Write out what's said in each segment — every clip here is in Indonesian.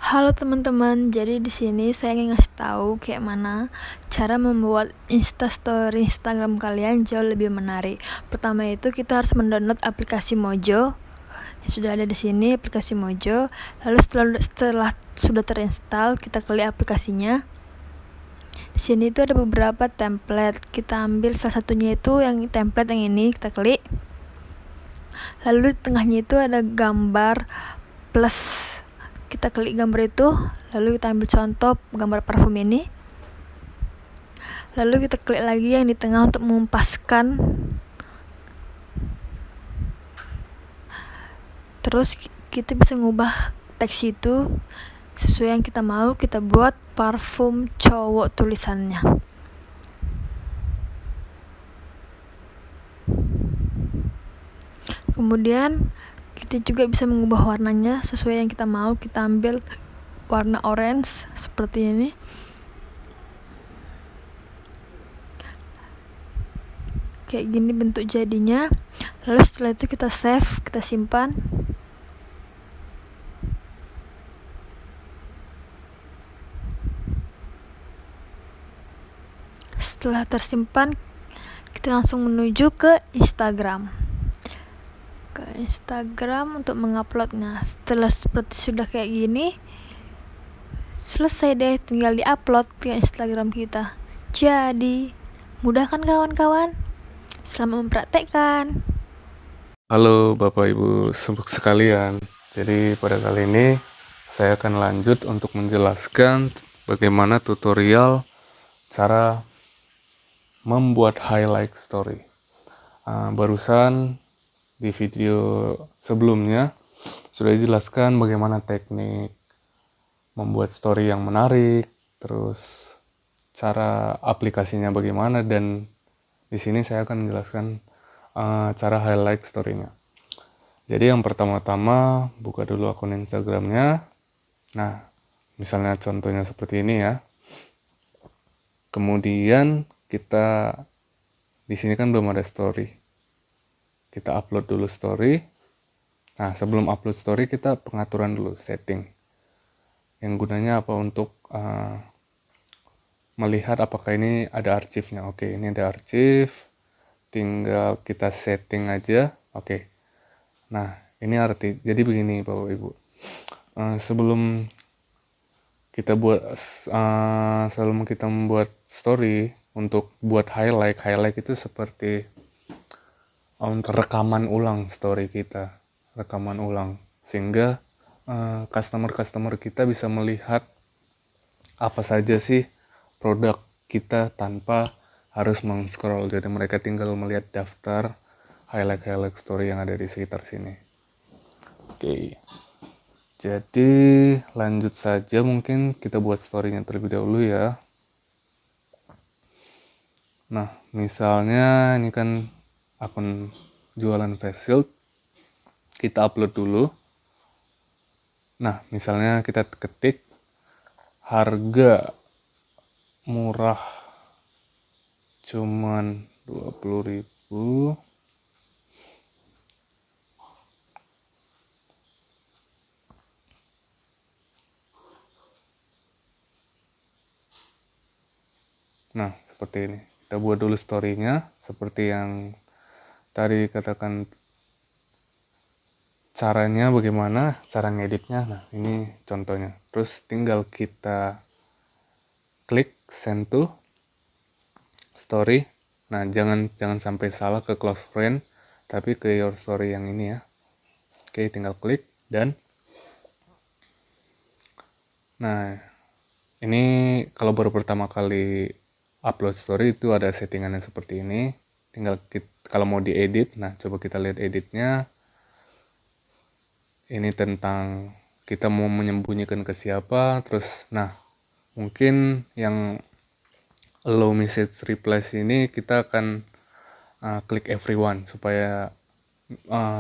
Halo teman-teman, jadi di sini saya ingin ngasih tahu kayak mana cara membuat Instastory Instagram kalian jauh lebih menarik. Pertama itu kita harus mendownload aplikasi Mojo. Yang sudah ada di sini aplikasi Mojo. Lalu setelah sudah terinstall, kita klik aplikasinya. Di sini itu ada beberapa template. Kita ambil salah satunya itu yang template yang ini, kita klik. Lalu di tengahnya itu ada gambar plus, kita klik gambar itu, lalu kita ambil contoh gambar parfum ini, lalu kita klik lagi yang di tengah untuk mengumpaskan, terus kita bisa ngubah teks itu sesuai yang kita mau. Kita buat parfum cowok tulisannya. Kemudian kita juga bisa mengubah warnanya sesuai yang kita mau. Kita ambil warna orange seperti ini. Kayak gini bentuk jadinya. Lalu setelah itu kita save, kita simpan. Setelah tersimpan, kita langsung menuju ke Instagram untuk menguploadnya. Setelah seperti sudah kayak gini, selesai deh, tinggal diupload ke Instagram kita. Jadi mudah kan kawan-kawan? Selamat mempraktekkan. Halo Bapak Ibu sekalian. Jadi pada kali ini saya akan lanjut untuk menjelaskan bagaimana tutorial cara membuat highlight story. Barusan di video sebelumnya sudah dijelaskan bagaimana teknik membuat story yang menarik, terus cara aplikasinya bagaimana, dan di sini saya akan menjelaskan cara highlight story-nya. Jadi yang pertama-tama buka dulu akun Instagramnya. Nah, misalnya contohnya seperti ini ya. Kemudian kita di sini kan belum ada story. Kita upload dulu story. Nah, sebelum upload story kita pengaturan dulu, setting. Yang gunanya apa? Untuk melihat apakah ini ada arsipnya. Oke, ini ada arsip. Tinggal kita setting aja. Oke. Nah, ini arti. Jadi begini Bapak Ibu. Sebelum kita membuat story, untuk buat highlight itu seperti rekaman ulang story kita, sehingga customer kita bisa melihat apa saja sih produk kita tanpa harus scroll. Jadi mereka tinggal melihat daftar highlight story yang ada di sekitar sini. Oke. Jadi lanjut saja, mungkin kita buat story-nya terlebih dahulu ya. Nah, misalnya ini kan akun jualan face shield. Kita upload dulu. Nah, misalnya kita ketik harga murah cuman 20.000. Nah, seperti ini. Kita buat dulu story-nya seperti yang tadi katakan. Caranya bagaimana, cara ngeditnya. Nah, ini contohnya. Terus tinggal kita klik send to story. Nah, jangan sampai salah ke close friend, tapi ke your story yang ini ya. Oke, tinggal klik dan nah, ini kalau baru pertama kali upload story itu ada settingannya seperti ini. Tinggal kalau mau diedit, nah coba kita lihat editnya. Ini tentang kita mau menyembunyikan ke siapa. Terus nah, mungkin yang allow message replies ini kita akan klik everyone supaya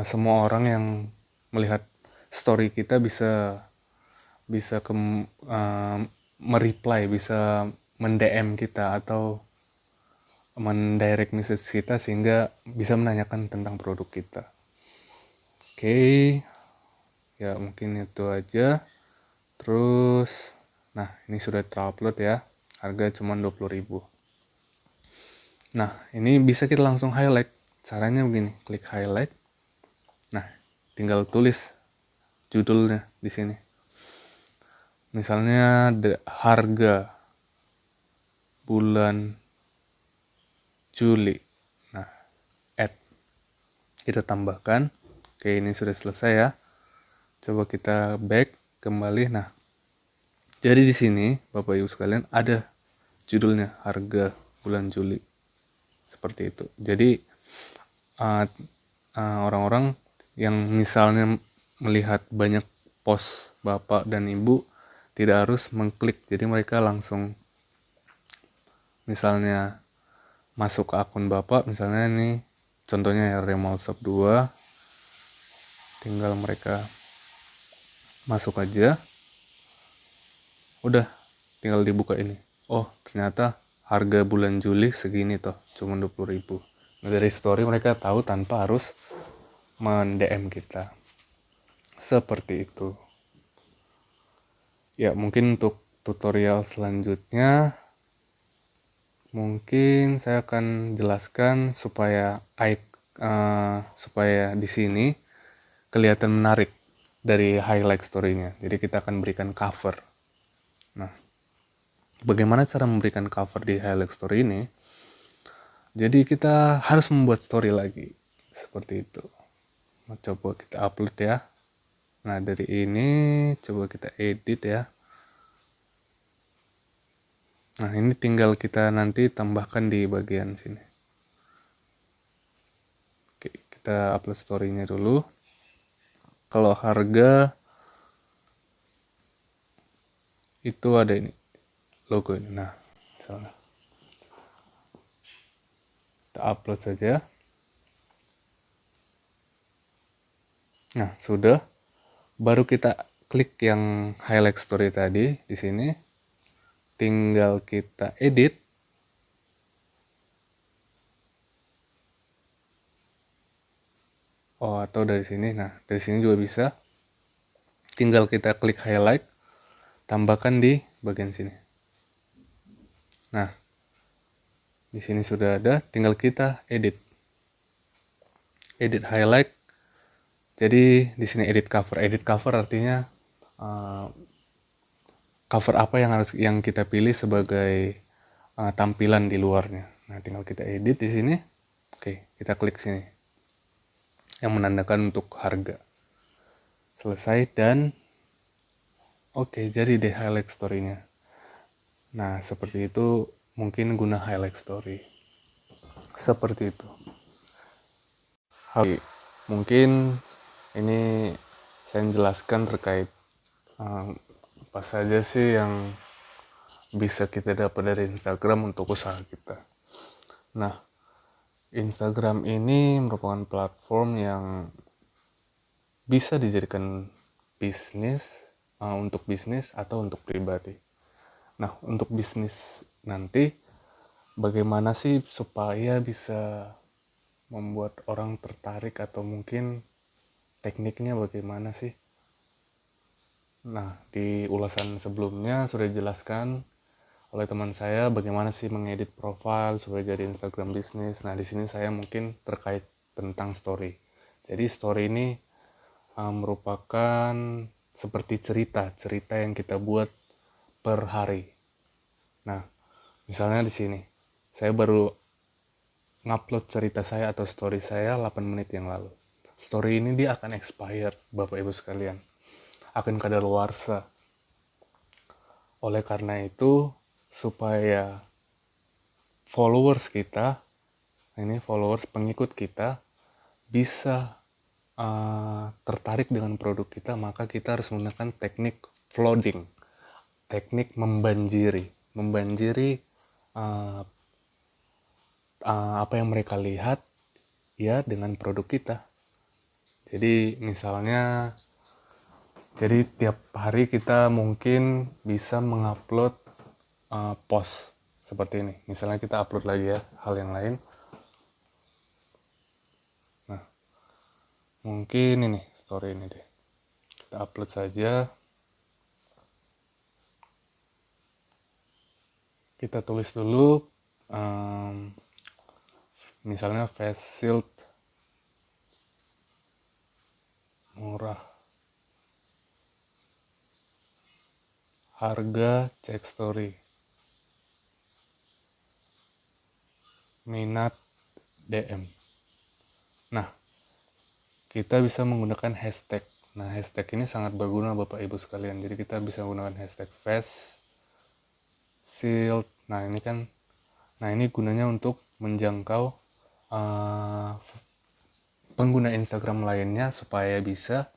semua orang yang melihat story kita bisa mereply, bisa mend-DM kita atau mendirect message kita sehingga bisa menanyakan tentang produk kita. Oke. Ya mungkin itu aja. Terus nah ini sudah terupload ya, harga cuma 20.000. Nah ini bisa kita langsung highlight. Caranya begini, klik highlight. Nah tinggal tulis judulnya di sini. Misalnya harga bulan Juli. Nah, add. Kita tambahkan. Oke, ini sudah selesai ya. Coba kita back kembali. Nah, jadi di sini Bapak Ibu sekalian ada judulnya harga bulan Juli. Seperti itu. Jadi orang-orang yang misalnya melihat banyak post Bapak dan Ibu tidak harus mengklik. Jadi mereka langsung misalnya masuk ke akun Bapak, misalnya ini contohnya ya Remote Shop 2, tinggal mereka masuk aja, udah tinggal dibuka ini. Oh ternyata harga bulan Juli segini toh, cuma 20.000. Nah, dari story mereka tahu tanpa harus men-DM kita. Seperti itu. Ya mungkin untuk tutorial selanjutnya mungkin saya akan jelaskan supaya supaya di sini kelihatan menarik dari highlight story-nya. Jadi kita akan berikan cover. Nah, bagaimana cara memberikan cover di highlight story ini? Jadi kita harus membuat story lagi. Seperti itu. Nah, coba kita upload ya. Nah, dari ini coba kita edit ya. Nah, ini tinggal kita nanti tambahkan di bagian sini. Oke, kita upload story-nya dulu. Kalau harga itu ada ini logo ini. Nah, misalnya kita upload saja. Nah, sudah. Baru kita klik yang highlight story tadi di sini. Tinggal kita edit. Oh, atau dari sini. Nah, dari sini juga bisa. Tinggal kita klik highlight, tambahkan di bagian sini. Nah, di sini sudah ada, tinggal kita edit. Edit highlight. Jadi di sini edit cover. Edit cover artinya cover apa yang kita pilih sebagai tampilan di luarnya. Nah, tinggal kita edit di sini. Oke, kita klik sini. Yang menandakan untuk harga. Selesai dan oke, jadi deh highlight story-nya. Nah, seperti itu mungkin guna highlight story. Seperti itu. Mungkin ini saya jelaskan terkait apa saja sih yang bisa kita dapat dari Instagram untuk usaha kita. Nah, Instagram ini merupakan platform yang bisa dijadikan bisnis, untuk bisnis atau untuk pribadi. Nah, untuk bisnis nanti bagaimana sih supaya bisa membuat orang tertarik atau mungkin tekniknya bagaimana sih? Nah, di ulasan sebelumnya sudah dijelaskan oleh teman saya bagaimana sih mengedit profil supaya jadi Instagram bisnis. Nah, di sini saya mungkin terkait tentang story. Jadi story ini merupakan seperti cerita yang kita buat per hari. Nah, misalnya di sini saya baru ngupload cerita saya atau story saya 8 menit yang lalu. Story ini dia akan expired, Bapak Ibu sekalian. Akan kadaluarsa. Oleh karena itu, supaya followers kita, followers pengikut kita, bisa tertarik dengan produk kita, maka kita harus menggunakan teknik flooding, teknik membanjiri apa yang mereka lihat ya dengan produk kita. Jadi misalnya, jadi tiap hari kita mungkin bisa mengupload post seperti ini. Misalnya kita upload lagi ya hal yang lain. Nah, mungkin ini story ini deh. Kita upload saja. kita tulis dulu misalnya face shield murah, harga cek story, minat DM. Nah, kita bisa menggunakan hashtag. Nah, hashtag ini sangat berguna Bapak Ibu sekalian. Jadi kita bisa menggunakan hashtag face shield. Nah, ini gunanya untuk menjangkau pengguna Instagram lainnya supaya bisa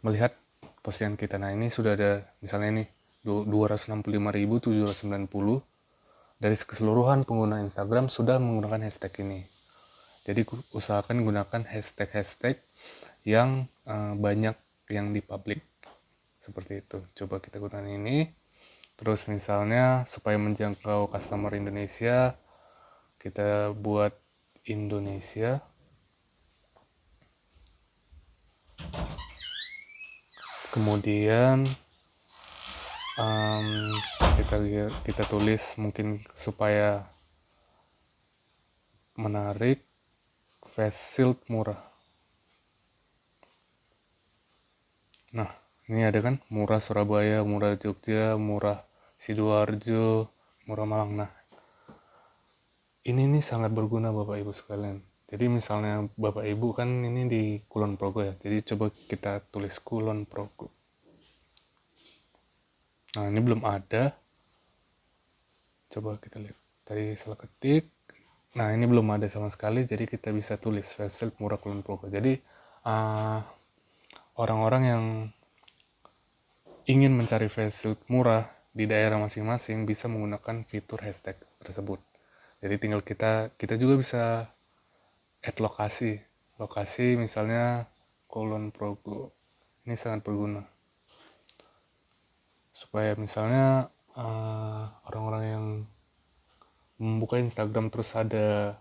melihat postingan kita. Nah, ini sudah ada misalnya nih 265.790 dari keseluruhan pengguna Instagram sudah menggunakan hashtag ini. Jadi usahakan gunakan hashtag-hashtag yang banyak yang dipublik seperti itu. Coba kita gunakan ini. Terus misalnya supaya menjangkau customer Indonesia, kita buat Indonesia. Kemudian kita tulis mungkin supaya menarik, face shield murah. Nah, ini ada kan murah Surabaya, murah Jogja, murah Sidoarjo, murah Malang. Nah, ini nih sangat berguna Bapak Ibu sekalian. Jadi misalnya Bapak Ibu kan ini di Kulon Progo ya. Jadi coba kita tulis Kulon Progo. Nah, ini belum ada. Coba kita lihat. Tadi salah ketik. Nah, ini belum ada sama sekali. Jadi kita bisa tulis face shield murah Kulon Progo. Jadi orang-orang yang ingin mencari face shield murah di daerah masing-masing bisa menggunakan fitur hashtag tersebut. Jadi tinggal kita juga bisa add lokasi misalnya Kulon Progo. Ini sangat berguna supaya misalnya orang-orang yang membuka Instagram terus ada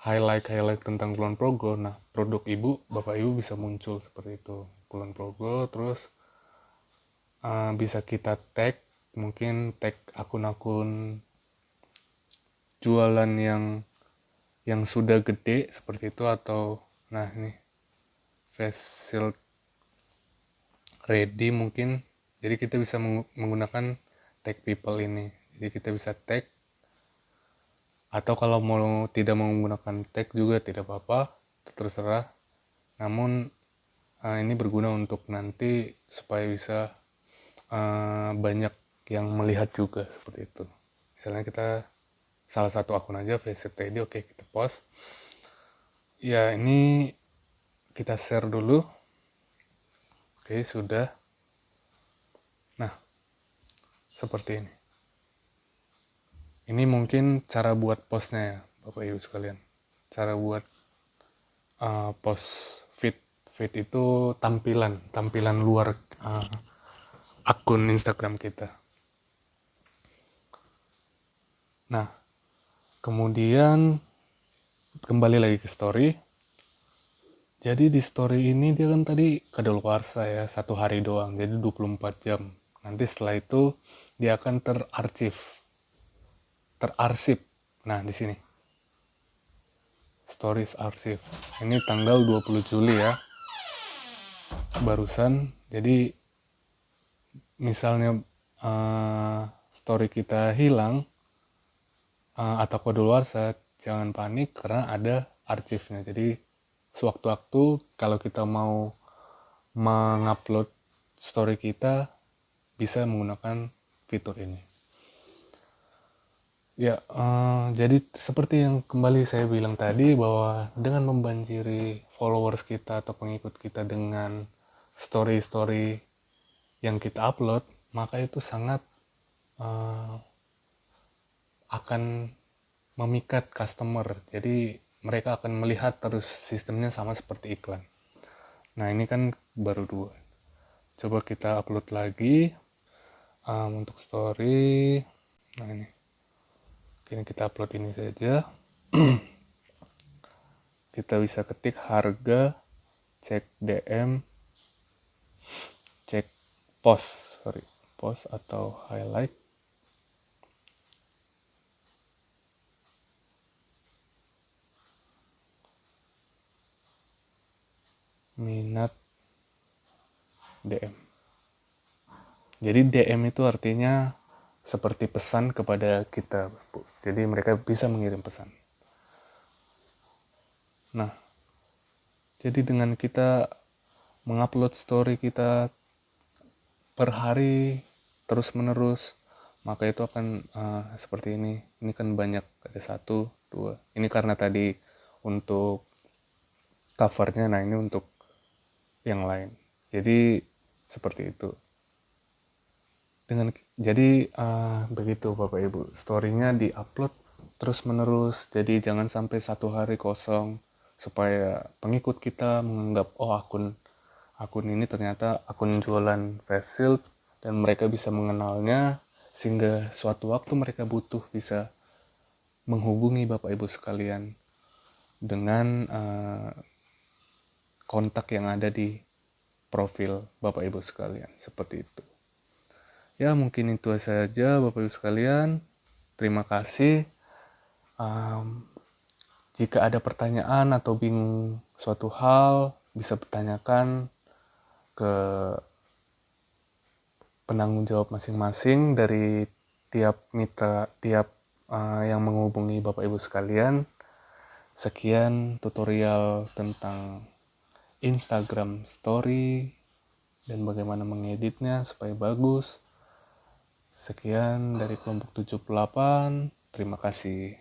highlight tentang Kulon Progo. Nah, produk Bapak Ibu bisa muncul seperti itu. Kulon Progo, terus bisa kita tag, mungkin tag akun-akun jualan yang sudah gede seperti itu, atau nah ini face shield ready mungkin. Jadi kita bisa menggunakan tag people ini. Jadi kita bisa tag, atau kalau mau tidak menggunakan tag juga tidak apa-apa, terserah. Namun ini berguna untuk nanti supaya bisa banyak yang melihat juga seperti itu. Misalnya kita salah satu akun aja face ready, oke, kita post. Ya, ini kita share dulu. Oke, sudah. Nah, seperti ini. Ini mungkin cara buat postnya ya, Bapak Ibu sekalian. Cara buat post feed itu tampilan luar akun Instagram kita. Nah, kemudian kembali lagi ke story. Jadi di story ini dia kan tadi kadaluarsa ya, 1 hari doang, jadi 24 jam. Nanti setelah itu dia akan terarsip. Nah, di sini. Stories arsip. Ini tanggal 20 Juli ya. Barusan. Jadi misalnya story kita hilang atau kadaluarsa, jangan panik karena ada arsipnya. Jadi sewaktu-waktu kalau kita mau mengupload story kita bisa menggunakan fitur ini. Ya, jadi seperti yang kembali saya bilang tadi, bahwa dengan membanjiri followers kita atau pengikut kita dengan story-story yang kita upload, maka itu sangat akan memikat customer. Jadi mereka akan melihat terus, sistemnya sama seperti iklan. Nah, ini kan baru 2. Coba kita upload lagi untuk story. Nah, ini kita upload ini saja. Kita bisa ketik harga, cek DM, cek post atau highlight. minat DM. Jadi DM itu artinya seperti pesan kepada kita, Bu. Jadi mereka bisa mengirim pesan. Nah, jadi dengan kita mengupload story kita per hari terus menerus, maka itu akan seperti ini. Ini kan banyak, ada 1, 2. Ini karena tadi untuk covernya, nah ini untuk yang lain. Jadi seperti itu. Jadi begitu Bapak Ibu, story-nya di-upload terus menerus. Jadi jangan sampai 1 hari kosong, supaya pengikut kita menganggap akun ini ternyata akun jualan face shield, dan mereka bisa mengenalnya, sehingga suatu waktu mereka butuh bisa menghubungi Bapak Ibu sekalian dengan kontak yang ada di profil Bapak Ibu sekalian, seperti itu. Ya, mungkin itu saja Bapak Ibu sekalian. Terima kasih. Jika ada pertanyaan atau bingung suatu hal, bisa bertanyakan ke penanggung jawab masing-masing dari tiap mitra, yang menghubungi Bapak Ibu sekalian. Sekian tutorial tentang Instagram Story dan bagaimana mengeditnya supaya bagus. Sekian dari kelompok 78. Terima kasih.